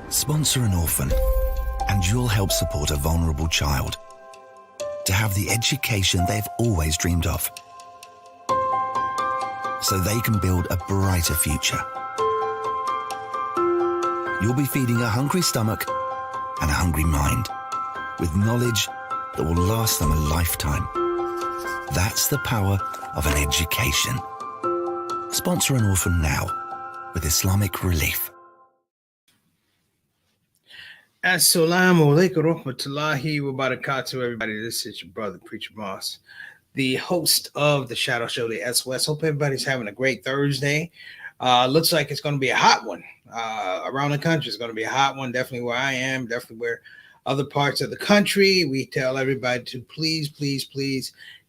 Sponsor an orphan, and you'll help support a vulnerable child to have the education they've always dreamed of, so they can build a brighter future. You'll be feeding a hungry stomach and a hungry mind with knowledge that will last them a lifetime. That's the power of an education. Sponsor an orphan now with Islamic Relief. Assalamu alaikum rahmatullahi wa barakatuh, everybody. This is your brother, Preacher Moss, the host of the ShOUT Show, the SOS. Hope everybody's having a great Thursday. Looks like it's going to be a hot one around the country. It's going to be a hot one, definitely where I am, definitely where other parts of the country. We tell everybody to please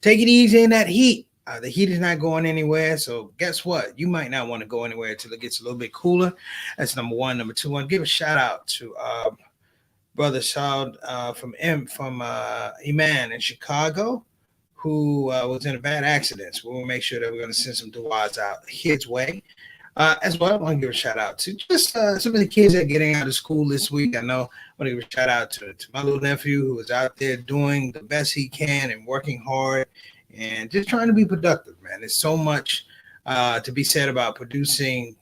take it easy in that heat. The heat is not going anywhere. So guess what? You might not want to go anywhere until it gets a little bit cooler. That's number one. Number two, I want to give a shout out to Brother ShOUT from Iman in Chicago, who was in a bad accident. So we'll make sure that we're going to send some du'as out his way. As well, I want to give a shout out to just some of the kids that are getting out of school this week. I know I want to give a shout out to my little nephew who is out there doing the best he can and working hard and just trying to be productive, man. There's so much to be said about producing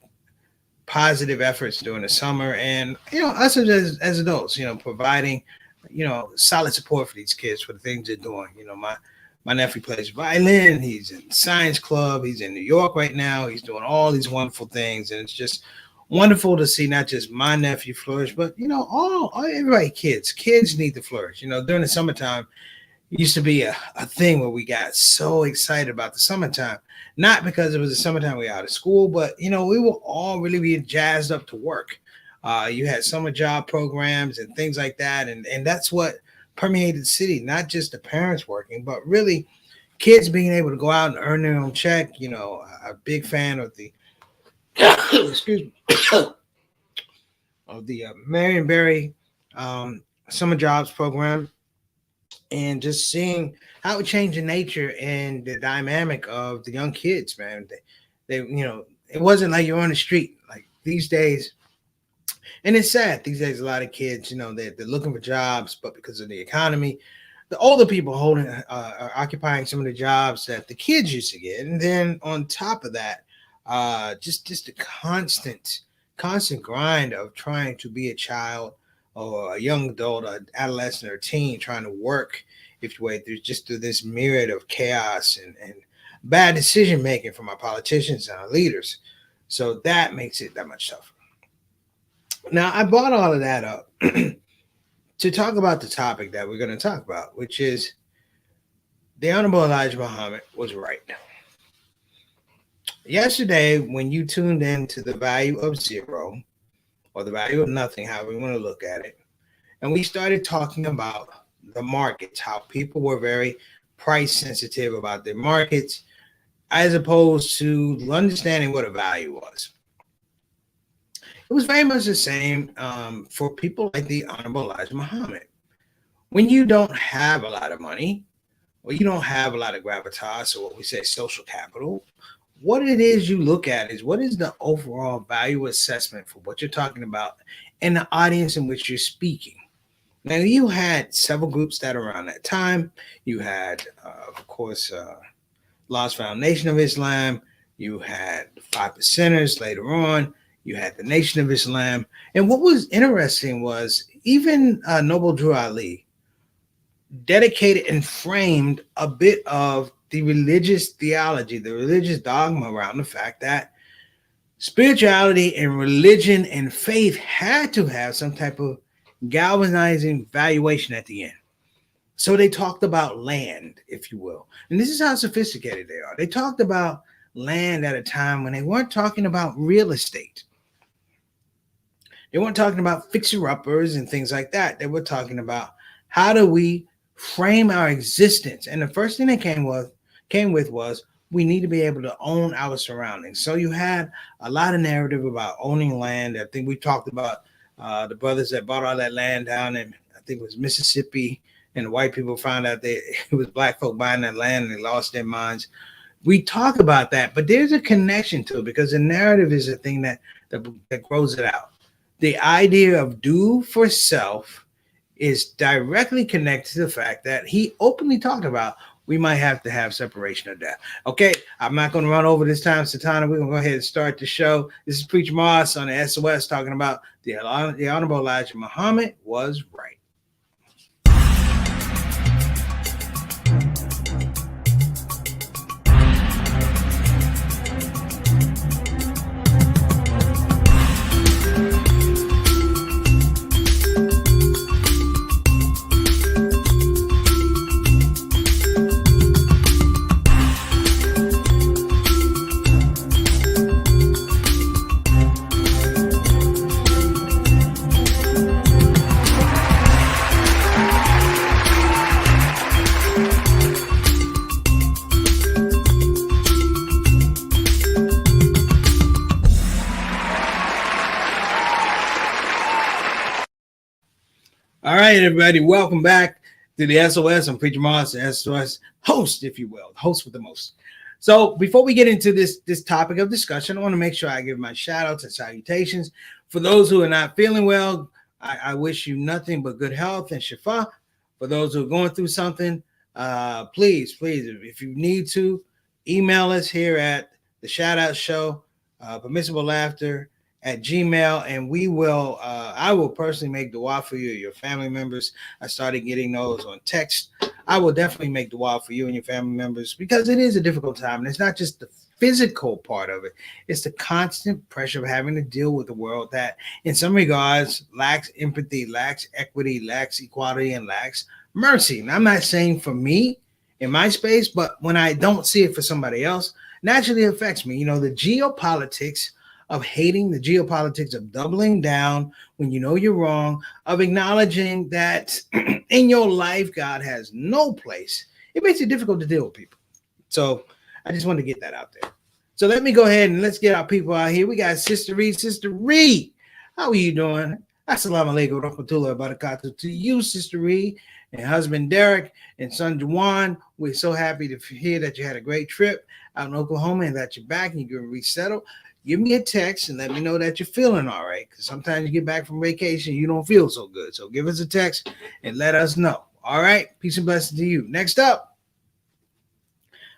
positive efforts during the summer, and us as adults, providing solid support for these kids for the things they're doing. My nephew plays violin, he's in science club, he's in New York right now, he's doing all these wonderful things, and it's just wonderful to see not just my nephew flourish, but everybody, kids need to flourish. During the summertime, it used to be a thing where we got so excited about the summertime. Not because it was the summertime we were out of school, but, we were all really being jazzed up to work. You had summer job programs and things like that. And that's what permeated the city, not just the parents working, but really kids being able to go out and earn their own check. A big fan of the, excuse me, of the Marion Berry summer jobs program. And just seeing how it changed the nature and the dynamic of the young kids, man. They it wasn't like you're on the street like these days. And it's sad. These days, a lot of kids, they're looking for jobs, but because of the economy, the older people are occupying some of the jobs that the kids used to get. And then on top of that, just the constant grind of trying to be a child or a young adult, an adolescent, or a teen, trying to work if you wait through this myriad of chaos and bad decision making from our politicians and our leaders. So that makes it that much tougher. Now, I brought all of that up to talk about the topic that we're going to talk about, which is the Honorable Elijah Muhammad was right. Yesterday, when you tuned in to the value of zero, or the value of nothing, however you want to look at it. And we started talking about the markets, how people were very price sensitive about their markets, as opposed to understanding what a value was. It was very much the same for people like the Honorable Elijah Muhammad. When you don't have a lot of money, or you don't have a lot of gravitas, or what we say social capital, what it is you look at is what is the overall value assessment for what you're talking about and the audience in which you're speaking. Now, you had several groups that around that time. You had, of course, Lost Foundation of Islam. You had the 5 Percenters later on. You had the Nation of Islam. And what was interesting was even Noble Drew Ali dedicated and framed a bit of the religious theology, the religious dogma around the fact that spirituality and religion and faith had to have some type of galvanizing valuation at the end. So they talked about land, if you will. And this is how sophisticated they are. They talked about land at a time when they weren't talking about real estate. They weren't talking about fixer-uppers and things like that. They were talking about how do we frame our existence. And the first thing they came with was we need to be able to own our surroundings. So you had a lot of narrative about owning land. I think we talked about the brothers that bought all that land down in, I think it was Mississippi, and the white people found out that it was black folk buying that land and they lost their minds. We talk about that, but there's a connection to it because the narrative is a thing that grows it out. The idea of do for self is directly connected to the fact that he openly talked about we might have to have separation of death. Okay, I'm not going to run over this time, Satana. We're going to go ahead and start the show. This is Preacher Moss on the SOS talking about the Honorable Elijah Muhammad was right. All right, everybody, welcome back to the SOS. I'm Preacher Moss, the SOS host, if you will, host with the most. So before we get into this topic of discussion, I want to make sure I give my shout outs and salutations. For those who are not feeling well, I wish you nothing but good health and shifa. For those who are going through something, please, if you need to, email us here at the Shout Out Show, Permissible Laughter at Gmail, and we will I will personally make dua for you, your family members. I started getting those on text. I will definitely make dua for you and your family members because it is a difficult time, and it's not just the physical part of it, it's the constant pressure of having to deal with a world that in some regards lacks empathy, lacks equity, lacks equality, and lacks mercy. And I'm not saying for me in my space, but when I don't see it for somebody else, naturally it affects me. You know, the geopolitics of hating, the geopolitics of doubling down when you know you're wrong, of acknowledging that in your life God has no place. It makes it difficult to deal with people. So I just want to get that out there. So let me go ahead and let's get our people out here. We got Sister Reed. Sister Reed, how are you doing? Assalamu alaikum wa rahmatullahi wa barakatuh to you, Sister Reed, and husband Derek and son Juwan. We're so happy to hear that you had a great trip out in Oklahoma and that you're back and you're resettled. Give me a text and let me know that you're feeling all right. Because sometimes you get back from vacation, you don't feel so good. So give us a text and let us know. All right. Peace and blessings to you. Next up,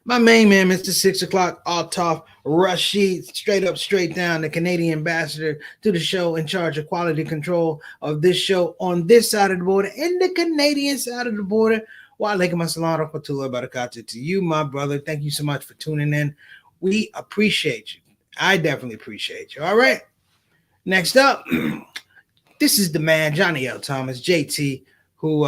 my main man, Mr. 6 o'clock, Altaf Rashid, straight up, straight down, the Canadian ambassador to the show, in charge of quality control of this show on this side of the border and the Canadian side of the border. Wa alaikum assalam wa rahmatullahi wa barakatuh to you, my brother. Thank you so much for tuning in. We appreciate you. I definitely appreciate you. All right. Next up, this is the man, Johnny L. Thomas, JT, who,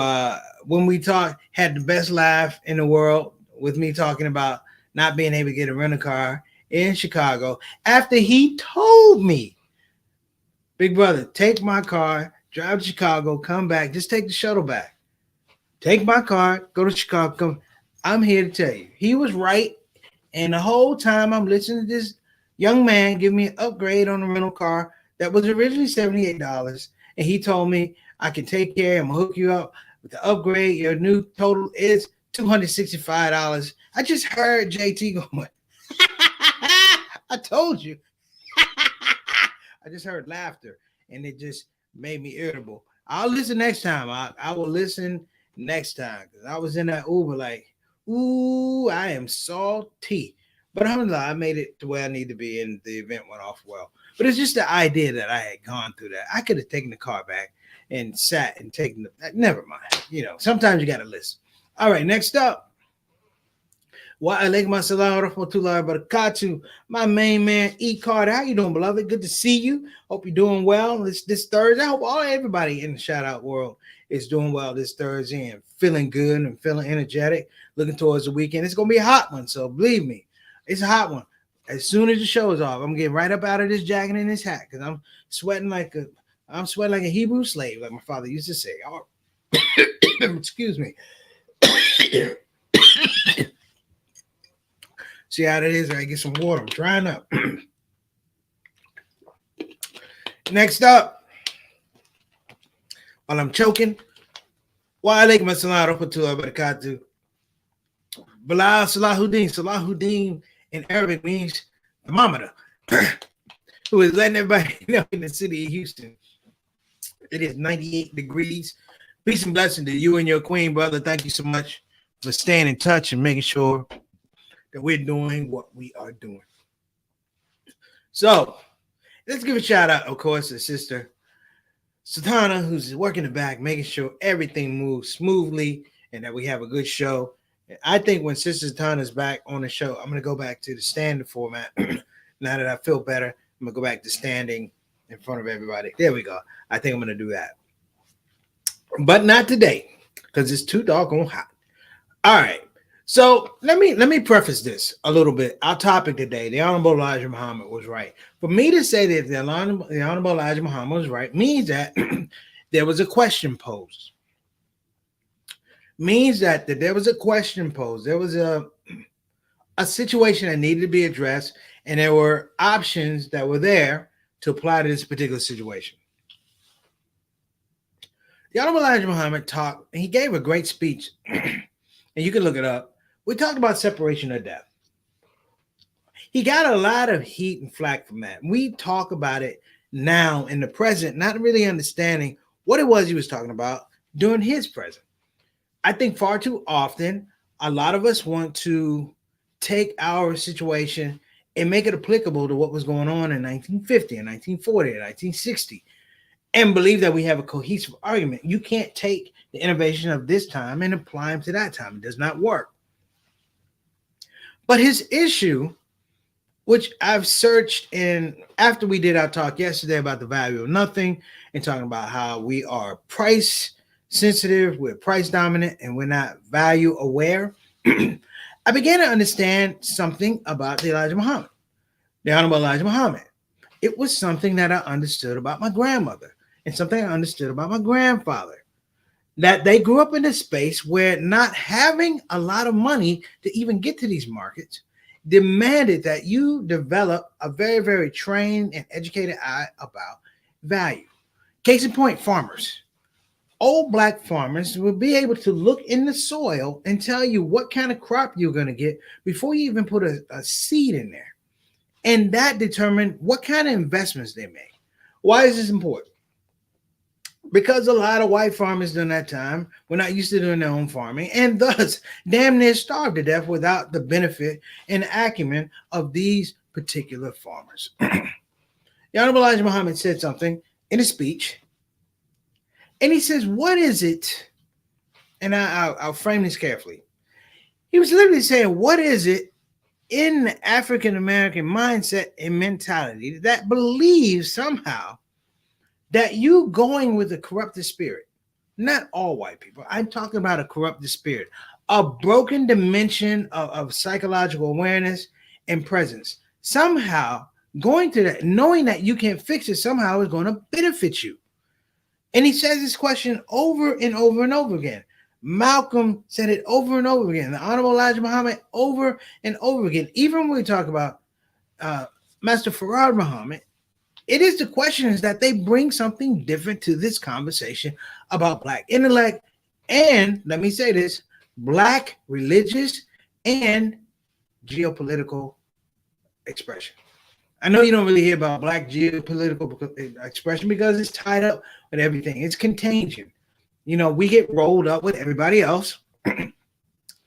when we talked, had the best laugh in the world with me talking about not being able to get a rental car in Chicago after he told me, big brother, take my car, drive to Chicago, come back, just take the shuttle back. Take my car, go to Chicago. Come. I'm here to tell you, he was right. And the whole time I'm listening to this young man give me an upgrade on the rental car that was originally $78. And he told me I can take care, I'm gonna hook you up with the upgrade. Your new total is $265. I just heard JT going, I told you. I just heard laughter and it just made me irritable. I'll listen next time. I will listen next time because I was in that Uber like, ooh, I am salty. But alhamdulillah, I made it to where I need to be and the event went off well. But it's just the idea that I had gone through that. I could have taken the car back and sat and taken the, never mind. You know, sometimes you got to listen. All right, next up. Wa alaikum assalam wa rahmatullahi wa barakatuh. My main man, E. Carter. How you doing, beloved? Good to see you. Hope you're doing well this Thursday. I hope everybody in the shout out world is doing well this Thursday and feeling good and feeling energetic, looking towards the weekend. It's going to be a hot one, so believe me, it's a hot one. As soon as the show is off, I'm getting right up out of this jacket and this hat because I'm sweating like a Hebrew slave, like my father used to say. Oh, excuse me. See how it is? I get some water. I'm trying up. Next up, while I'm choking, wa alaikum assalam wa rahmatullahi wa barakatuh. Bilal Salahuddin. Salahuddin in Arabic means thermometer, who is letting everybody know in the city of Houston It is 98 degrees. Peace and blessing to you and your queen, brother. Thank you so much for staying in touch and making sure that we're doing what we are doing. So let's give a shout out, of course, to Sister Satana, who's working the back, making sure everything moves smoothly and that we have a good show. And I think when Sister Satana's back on the show, I'm going to go back to the standard format. Now that I feel better, I'm going to go back to standing in front of everybody. There we go. I think I'm going to do that. But not today because it's too doggone hot. All right. So let me preface this a little bit. Our topic today, the Honorable Elijah Muhammad was right. For me to say that the Honorable Elijah Muhammad was right means that there was a question posed. Means that there was a question posed. There was a situation that needed to be addressed, and there were options that were there to apply to this particular situation. The Honorable Elijah Muhammad talked, and he gave a great speech, and you can look it up. We talked about separation of death. He got a lot of heat and flack from that. We talk about it now in the present, not really understanding what it was he was talking about during his present. I think far too often, a lot of us want to take our situation and make it applicable to what was going on in 1950 and 1940 and 1960 and believe that we have a cohesive argument. You can't take the innovation of this time and apply them to that time. It does not work. But his issue, which I've searched in after we did our talk yesterday about the value of nothing and talking about how we are price sensitive, we're price dominant, and we're not value aware, I began to understand something about the Elijah Muhammad, the Honorable Elijah Muhammad. It was something that I understood about my grandmother and something I understood about my grandfather. That they grew up in a space where not having a lot of money to even get to these markets demanded that you develop a very, very trained and educated eye about value. Case in point, farmers. Old Black farmers will be able to look in the soil and tell you what kind of crop you're going to get before you even put a seed in there. And that determined what kind of investments they make. Why is this important? Because a lot of white farmers during that time were not used to doing their own farming and thus damn near starved to death without the benefit and acumen of these particular farmers. The Honorable Elijah Muhammad said something in a speech, and he says, what is it? And I'll frame this carefully. He was literally saying, what is it in the African-American mindset and mentality that believes somehow that you going with a corrupted spirit, not all white people, I'm talking about a corrupted spirit, a broken dimension of psychological awareness and presence, somehow going to that, knowing that you can't fix it, somehow is going to benefit you. And he says this question over and over and over again. Malcolm said it over and over again. The Honorable Elijah Muhammad over and over again. Even when we talk about Master Farad Muhammad, it is the questions that they bring something different to this conversation about Black intellect and, let me say this, Black religious and geopolitical expression. I know you don't really hear about Black geopolitical expression because it's tied up with everything. It's contagion. You know, we get rolled up with everybody else. And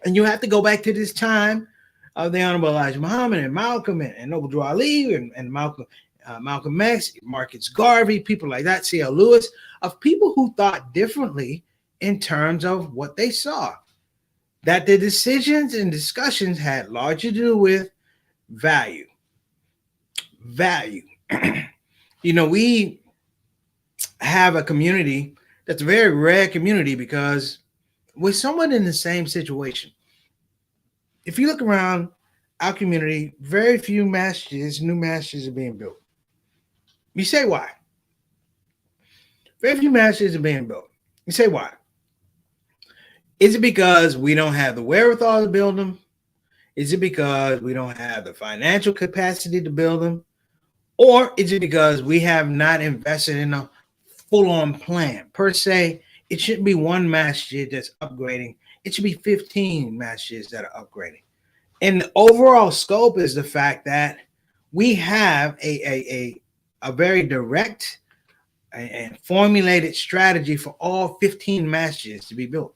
you have to go back to this time of the Honorable Elijah Muhammad and Malcolm and Noble Drew Ali and Malcolm X, Marcus Garvey, people like that, C.L. Lewis, of people who thought differently in terms of what they saw. That the decisions and discussions had largely to do with value. Value. You know, we have a community that's a very rare community because we're somewhat in the same situation. If you look around our community, very few new masjids are being built. You say why? Very few masjids are being built. You say why? Is it because we don't have the wherewithal to build them? Is it because we don't have the financial capacity to build them? Or is it because we have not invested in a full-on plan? Per se, it shouldn't be one masjid that's upgrading. It should be 15 masjids that are upgrading. And the overall scope is the fact that we have a very direct and formulated strategy for all 15 masjids to be built.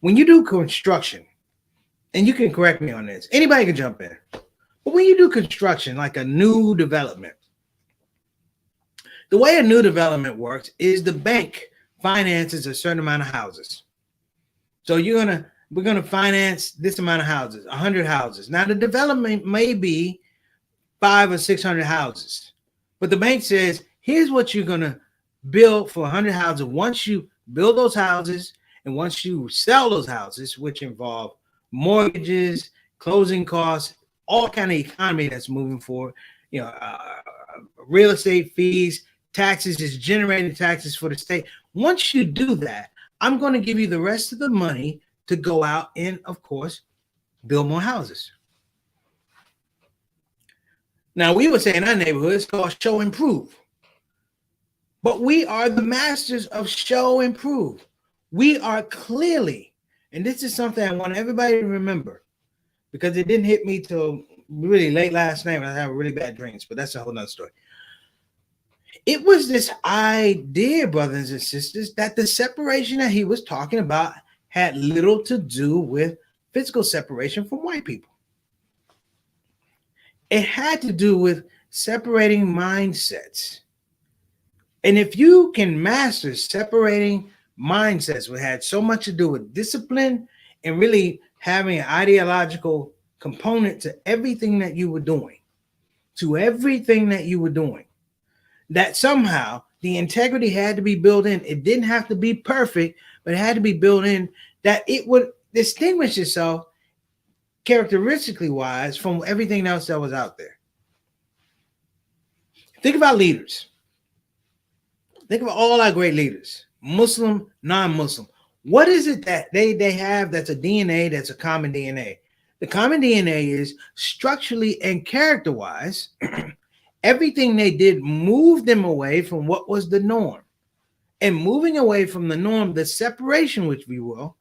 When you do construction, and you can correct me on this, anybody can jump in, but when you do construction, like a new development, the way a new development works is the bank finances a certain amount of houses. So we're gonna finance this amount of houses, 100 houses. Now the development may be 500 or 600 houses, but the bank says, here's what you're gonna build for 100 houses. Once you build those houses and once you sell those houses, which involve mortgages, closing costs, all kind of economy that's moving forward, real estate fees, taxes, is generating taxes for the state. Once you do that, I'm going to give you the rest of the money to go out and, of course, build more houses. Now, we would say in our neighborhood, it's called show improve. But we are the masters of show improve. We are clearly, and this is something I want everybody to remember, because it didn't hit me till really late last night when I had really bad dreams, but that's a whole nother story. It was this idea, brothers and sisters, that the separation that he was talking about had little to do with physical separation from white people. It had to do with separating mindsets. And if you can master separating mindsets, which had so much to do with discipline and really having an ideological component to everything that you were doing, that somehow the integrity had to be built in. It didn't have to be perfect, but it had to be built in, that it would distinguish itself characteristically wise from everything else that was out there. Think about leaders. Think about all our great leaders, Muslim, non-Muslim. What is it that they have that's a DNA, that's a common DNA? The common DNA is structurally and character-wise, everything they did moved them away from what was the norm. And moving away from the norm, the separation, which we will,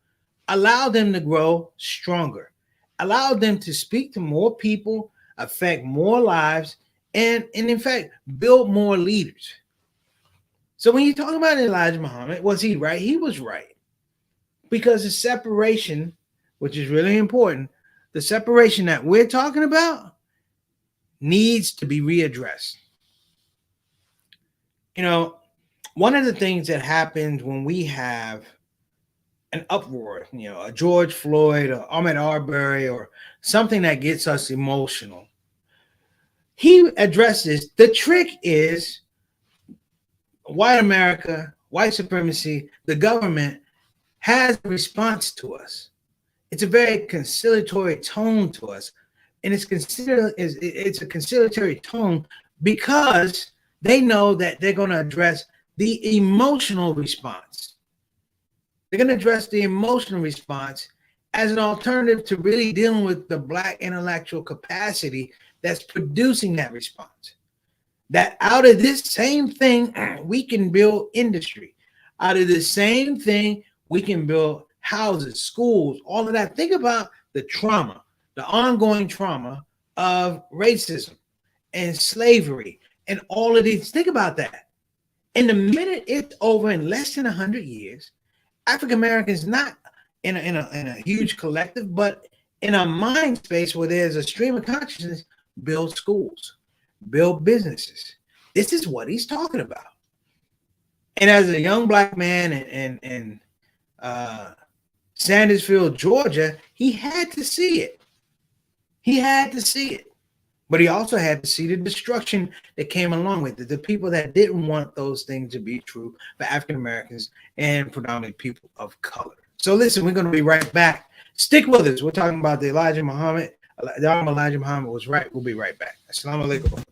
allowed them to grow stronger, allowed them to speak to more people, affect more lives, and in fact, build more leaders. So when you talk about Elijah Muhammad, was he right? He was right. Because the separation, which is really important, the separation that we're talking about needs to be readdressed. One of the things that happens when we have an uproar, a George Floyd or Ahmaud Arbery or something that gets us emotional, he addresses, the trick is white America, white supremacy, the government has a response to us. It's a very conciliatory tone to us. And it's a conciliatory tone because they know that they're going to address the emotional response. They're going to address the emotional response as an alternative to really dealing with the Black intellectual capacity that's producing that response. That out of this same thing, we can build industry. Out of the same thing, we can build houses, schools, all of that. Think about the trauma, the ongoing trauma of racism and slavery and all of these. Think about that. And the minute it's over in less than 100 years, African Americans, not in a huge collective, but in a mind space where there's a stream of consciousness, build schools, build businesses. This is what he's talking about. And as a young Black man in Sandersville, Georgia, he had to see it. But he also had to see the destruction that came along with it. The people that didn't want those things to be true for African Americans and predominantly people of color. So listen, we're going to be right back. Stick with us. We're talking about the Elijah Muhammad. Elijah Muhammad was right. We'll be right back. Assalamu alaikum.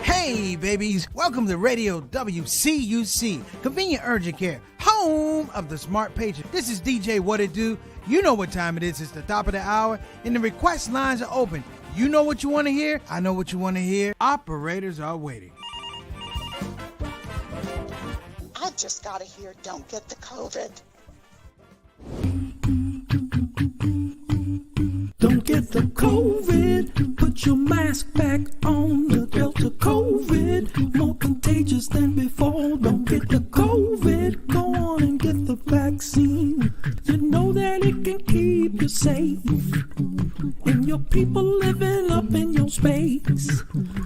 Hey, babies. Welcome to Radio WCUC, Convenient Urgent Care, home of the smart patient. This is DJ What It Do. You know what time it is. It's the top of the hour, and the request lines are open. You know what you want to hear. I know what you want to hear. Operators are waiting. I just got to hear don't get the COVID. Don't get get the COVID. Put your mask back on. The Delta COVID, more contagious than before. Don't get the COVID. Go on and get the vaccine. You know that it can keep you safe. And your people living up in your space.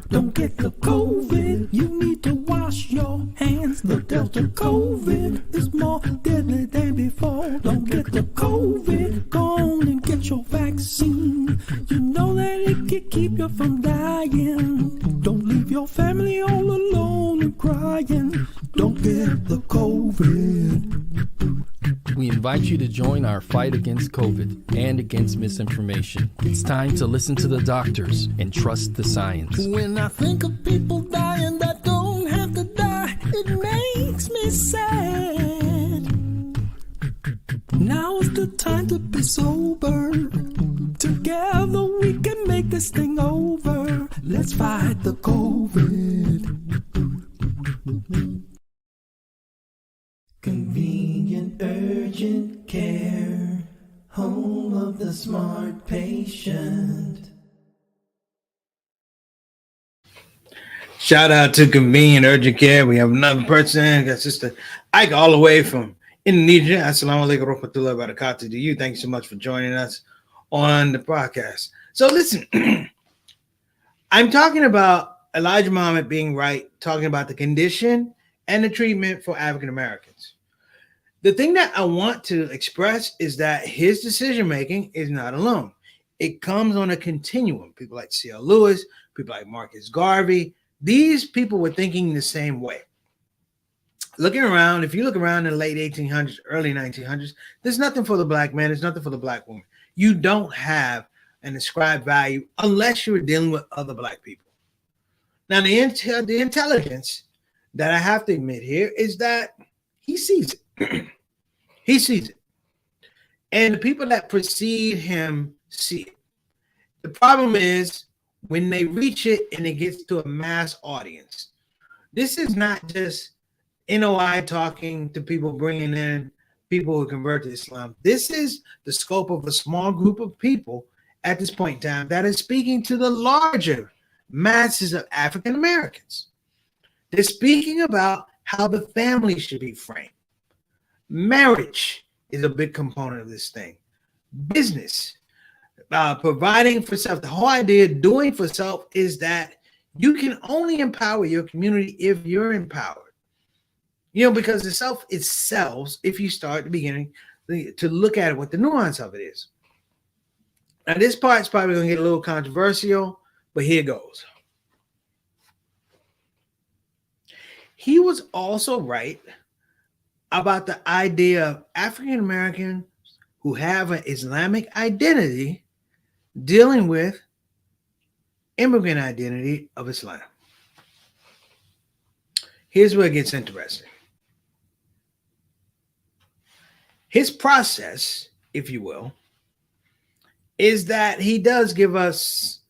Don't get the COVID. You need to wash your hands. The Delta COVID is more deadly than before. Don't get the COVID. Go on and get your vaccine. You know that it can keep you from dying. Don't leave your family all alone and crying. Don't get the COVID. We invite you to join our fight against COVID and against misinformation. It's time to listen to the doctors and trust the science. When I think of people dying that don't have to die, it makes me sad. Now's the time to be sober. Together we can make this thing over. Let's fight the COVID. Convenient urgent care, home of the smart patient. Shout out to Convenient Urgent Care. We have another person. Got Sister Ike all the way from Indonesia. Assalamu alaikum warahmatullahi wabarakatuh to you. Thank you so much for joining us on the podcast. So listen, I'm talking about Elijah Muhammad being right, talking about the condition and the treatment for African Americans. The thing that I want to express is that his decision making is not alone. It comes on a continuum. People like C.L. Lewis, people like Marcus Garvey, these people were thinking the same way. Looking around, if you look around in the late 1800s, early 1900s, there's nothing for the black man, there's nothing for the black woman. You don't have an ascribed value unless you're dealing with other black people. Now, the intelligence that I have to admit here is that he sees it. He sees it. And the people that precede him see it. The problem is when they reach it and it gets to a mass audience. This is not just NOI talking to people, bringing in people who convert to Islam. This is the scope of a small group of people at this point in time that is speaking to the larger masses of African Americans. They're speaking about how the family should be framed. Marriage is a big component of this thing. Business, providing for self. The whole idea of doing for self is that you can only empower your community if you're empowered. You know, because the self itself, if you start at the beginning to look at it, what the nuance of it is. Now, this part's probably going to get a little controversial, but here goes. He was also right about the idea of African Americans who have an Islamic identity dealing with immigrant identity of Islam. Here's where it gets interesting. His process, if you will, is that he does give us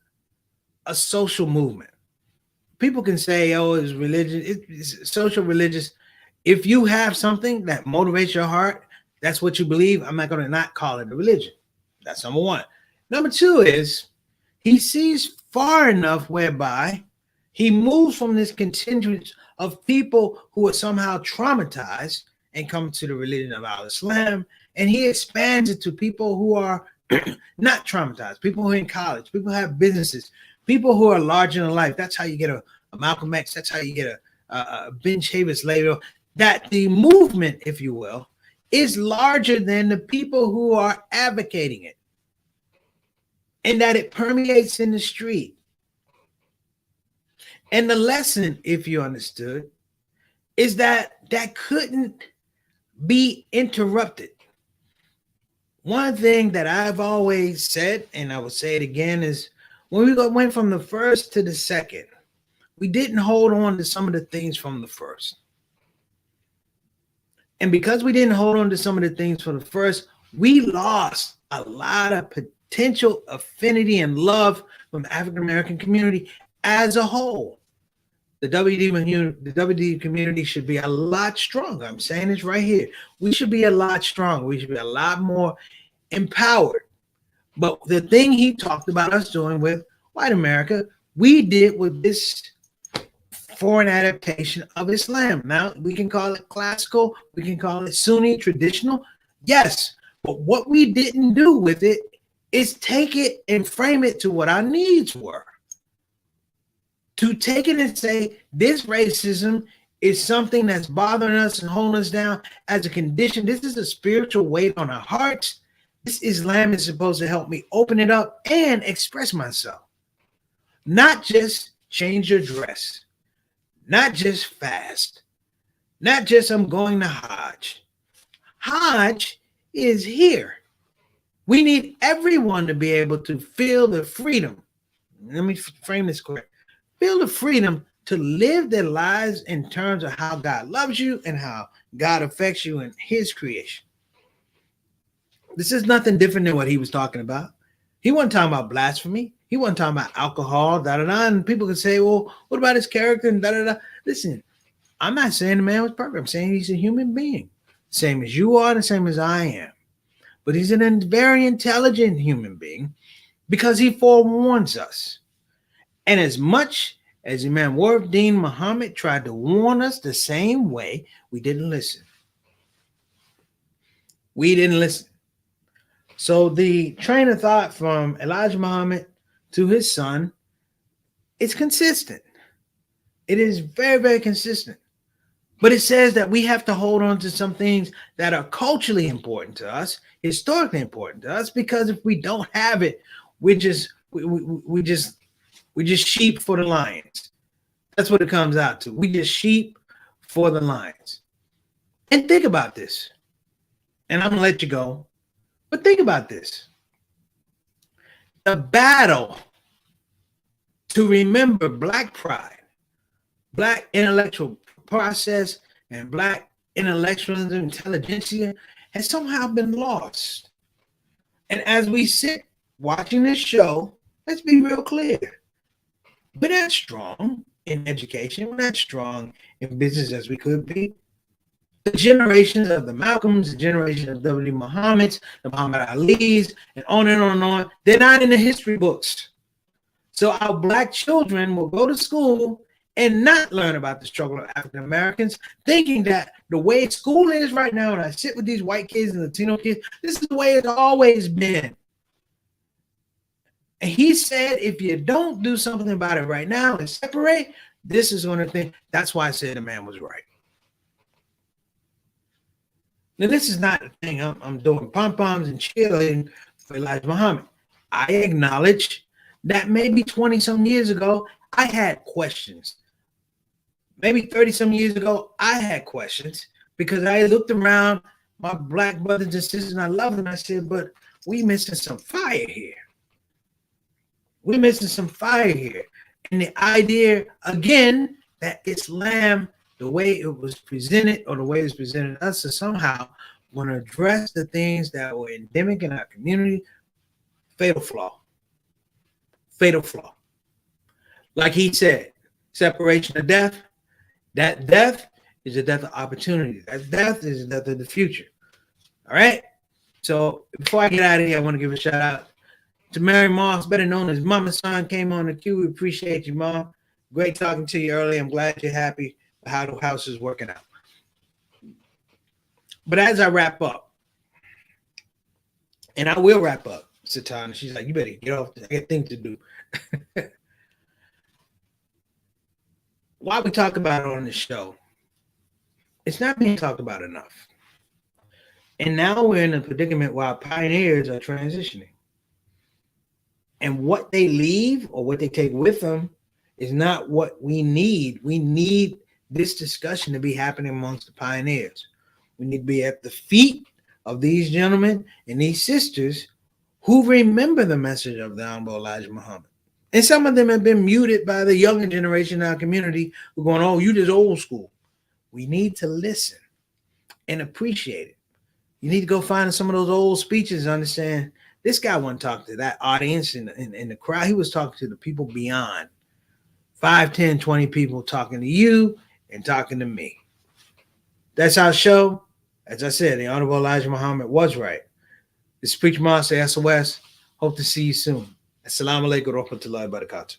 a social movement. People can say, oh, it's religion, it's social religious. If you have something that motivates your heart, that's what you believe, I'm not going to not call it a religion. That's number one. Number two is he sees far enough whereby he moves from this contingent of people who are somehow traumatized and come to the religion of Al-Islam, and he expands it to people who are not traumatized, people who are in college, people who have businesses, people who are larger than life. That's how you get a Malcolm X. That's how you get a Ben Chavis later. That the movement, if you will, is larger than the people who are advocating it, and that it permeates in the street. And the lesson, if you understood, is that that couldn't be interrupted. One thing that I've always said, and I will say it again, is when we went from the first to the second, we didn't hold on to some of the things from the first. And because we didn't hold on to some of the things from the first, we lost a lot of potential affinity and love from the African American community as a whole. The WD community should be a lot stronger. I'm saying this right here. We should be a lot stronger. We should be a lot more empowered. But the thing he talked about us doing with white America, we did with this foreign adaptation of Islam. Now, we can call it classical, we can call it Sunni traditional. Yes, but what we didn't do with it is take it and frame it to what our needs were. To take it and say this racism is something that's bothering us and holding us down as a condition. This is a spiritual weight on our hearts. This Islam is supposed to help me open it up and express myself. Not just change your dress. Not just fast. Not just I'm going to Hajj. Hajj is here. We need everyone to be able to feel the freedom. Let me frame this correct. Feel the freedom to live their lives in terms of how God loves you and how God affects you in his creation. This is nothing different than what he was talking about. He wasn't talking about blasphemy. He wasn't talking about alcohol, da-da-da. And people can say, well, what about his character and da-da-da? Listen, I'm not saying the man was perfect. I'm saying he's a human being. Same as you are, the same as I am. But he's a very intelligent human being because he forewarns us. And as much as Imam Wardeen Muhammad tried to warn us the same way, we didn't listen. We didn't listen. So the train of thought from Elijah Muhammad to his son is consistent. It is very, very consistent. But it says that we have to hold on to some things that are culturally important to us, historically important to us, because if we don't have it, we just sheep for the lions. That's what it comes out to. We just sheep for the lions. And think about this. And I'm going to let you go. But think about this. The battle to remember Black pride, Black intellectual process, and Black intellectualism, intelligentsia has somehow been lost. And as we sit watching this show, let's be real clear. We're not strong in education. We're not strong in business as we could be. The generations of the Malcolms, the generation of W. Muhammad's, the Muhammad Ali's, and on and on and on, they're not in the history books. So our Black children will go to school and not learn about the struggle of African Americans, thinking that the way school is right now, and I sit with these white kids and Latino kids, this is the way it's always been. And he said, if you don't do something about it right now and separate, this is one of the things. That's why I said the man was right. Now, this is not a thing I'm doing pom-poms and cheerleading for Elijah Muhammad. I acknowledge that maybe 20-some years ago, I had questions. Maybe 30-some years ago, I had questions because I looked around my Black brothers and sisters and I love them. I said, but we missing some fire here. We're missing some fire here. And the idea, again, that Islam, the way it was presented or the way it's presented to us, is somehow going to address the things that were endemic in our community. Fatal flaw. Fatal flaw. Like he said, separation of death. That death is a death of opportunity. That death is a death of the future. All right? So before I get out of here, I want to give a shout out to Mary Moss, better known as Mama Son, came on the queue. We appreciate you, Mom. Great talking to you earlier. I'm glad you're happy with how the house is working out. But as I wrap up, and I will wrap up, Satana, she's like, you better get off. I got things to do. Why we talk about it on the show, it's not being talked about enough. And now we're in a predicament where our pioneers are transitioning. And what they leave or what they take with them is not what we need. We need this discussion to be happening amongst the pioneers. We need to be at the feet of these gentlemen and these sisters who remember the message of the Honorable Elijah Muhammad. And some of them have been muted by the younger generation in our community who are going, oh, you just old school. We need to listen and appreciate it. You need to go find some of those old speeches and understand this guy wasn't talking to that audience in the crowd. He was talking to the people beyond. 5, 10, 20 people talking to you and talking to me. That's our show. As I said, the Honorable Elijah Muhammad was right. This is Preacher Master SOS. Hope to see you soon. Assalamu alaikum wa rahmatullahi wa barakatuh.